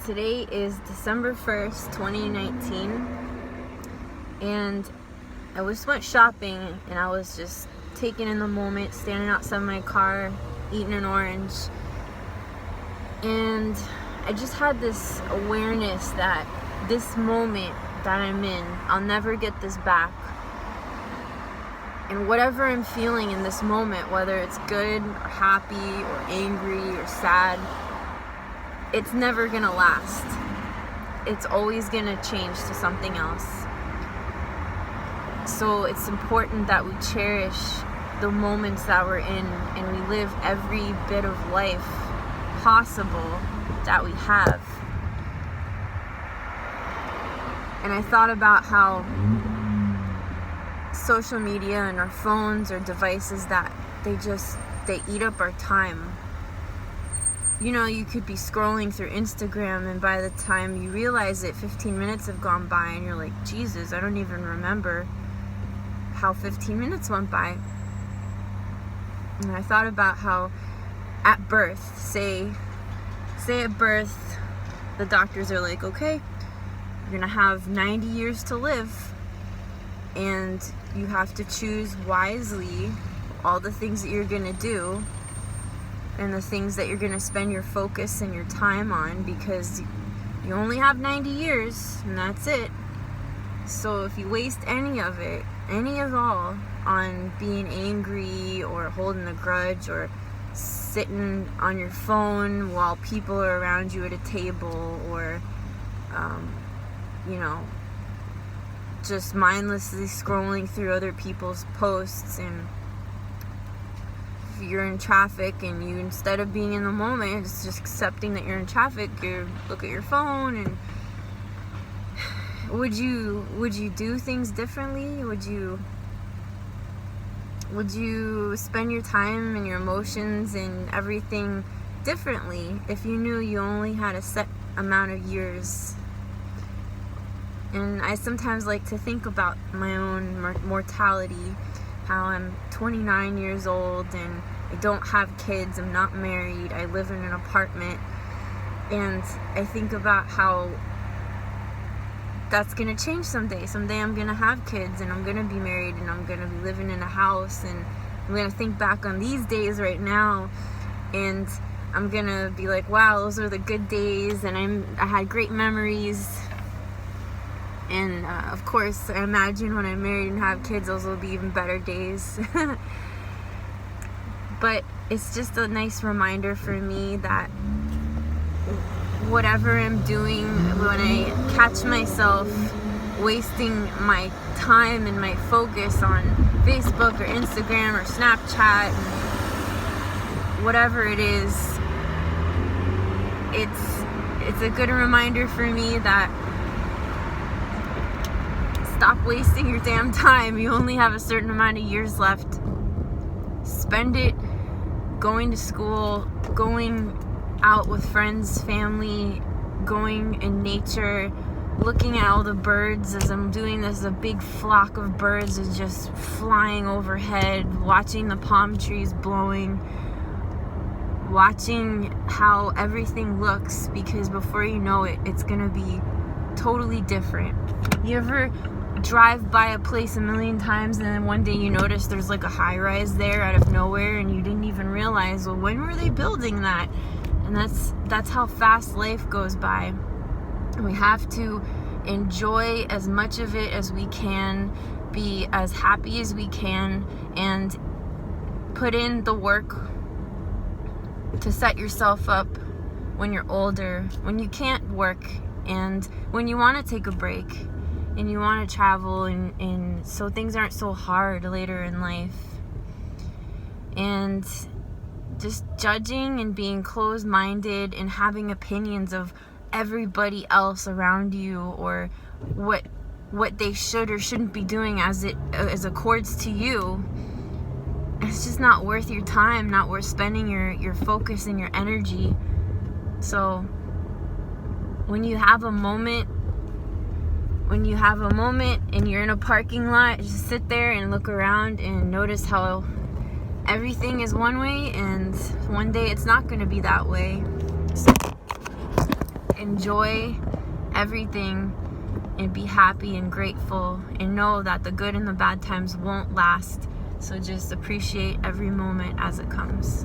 Today is December 1st, 2019, and I just went shopping, and I was just taking in the moment, standing outside my car, eating an orange, and I just had this awareness that this moment that I'm in, I'll never get this back. And whatever I'm feeling in this moment, whether it's good or happy or angry or sad, it's never gonna last. It's always gonna change to something else. So it's important that we cherish the moments that we're in, and we live every bit of life possible that we have. And I thought about how social media and our phones or devices, that they eat up our time. You know, you could be scrolling through Instagram, and by the time you realize it, 15 minutes have gone by, and you're like, Jesus, I don't even remember how 15 minutes went by. And I thought about how at birth, say at birth, the doctors are like, okay, you're gonna have 90 years to live, and you have to choose wisely all the things that you're gonna do and the things that you're going to spend your focus and your time on, because you only have 90 years and that's it. So if you waste any of it, any of all, on being angry or holding a grudge or sitting on your phone while people are around you at a table, or just mindlessly scrolling through other people's posts, and you're in traffic and you, instead of being in the moment, it's just accepting that you're in traffic, you look at your phone, and would you do things differently? Would you spend your time and your emotions and everything differently if you knew you only had a set amount of years? And I sometimes like to think about my own mortality, how I'm 29 years old and I don't have kids, I'm not married, I live in an apartment, and I think about how that's gonna change someday. Someday I'm gonna have kids, and I'm gonna be married, and I'm gonna be living in a house, and I'm gonna think back on these days right now, and I'm gonna be like, wow, those are the good days, and I had great memories. And of course, I imagine when I'm married and have kids, those will be even better days. But it's just a nice reminder for me that whatever I'm doing, when I catch myself wasting my time and my focus on Facebook or Instagram or Snapchat, whatever it is, it's a good reminder for me that stop wasting your damn time. You only have a certain amount of years left. Spend it going to school, going out with friends, family, going in nature, looking at all the birds. As I'm doing this, a big flock of birds is just flying overhead, watching the palm trees blowing, watching how everything looks, because before you know it, it's gonna be totally different. You ever drive by a place a million times, and then one day you notice there's like a high-rise there out of nowhere, and you didn't even realize, well, when were they building that? And that's how fast life goes by. And we have to enjoy as much of it as we can, be as happy as we can, and put in the work to set yourself up when you're older, when you can't work, and when you want to take a break, and you want to travel, and so things aren't so hard later in life. And just judging and being closed-minded and having opinions of everybody else around you, or what they should or shouldn't be doing as accords to you, it's just not worth your time, not worth spending your focus and your energy. So when you have a moment and you're in a parking lot, just sit there and look around and notice how everything is one way, and one day it's not going to be that way. enjoy everything and be happy and grateful and know that the good and the bad times won't last. So just appreciate every moment as it comes.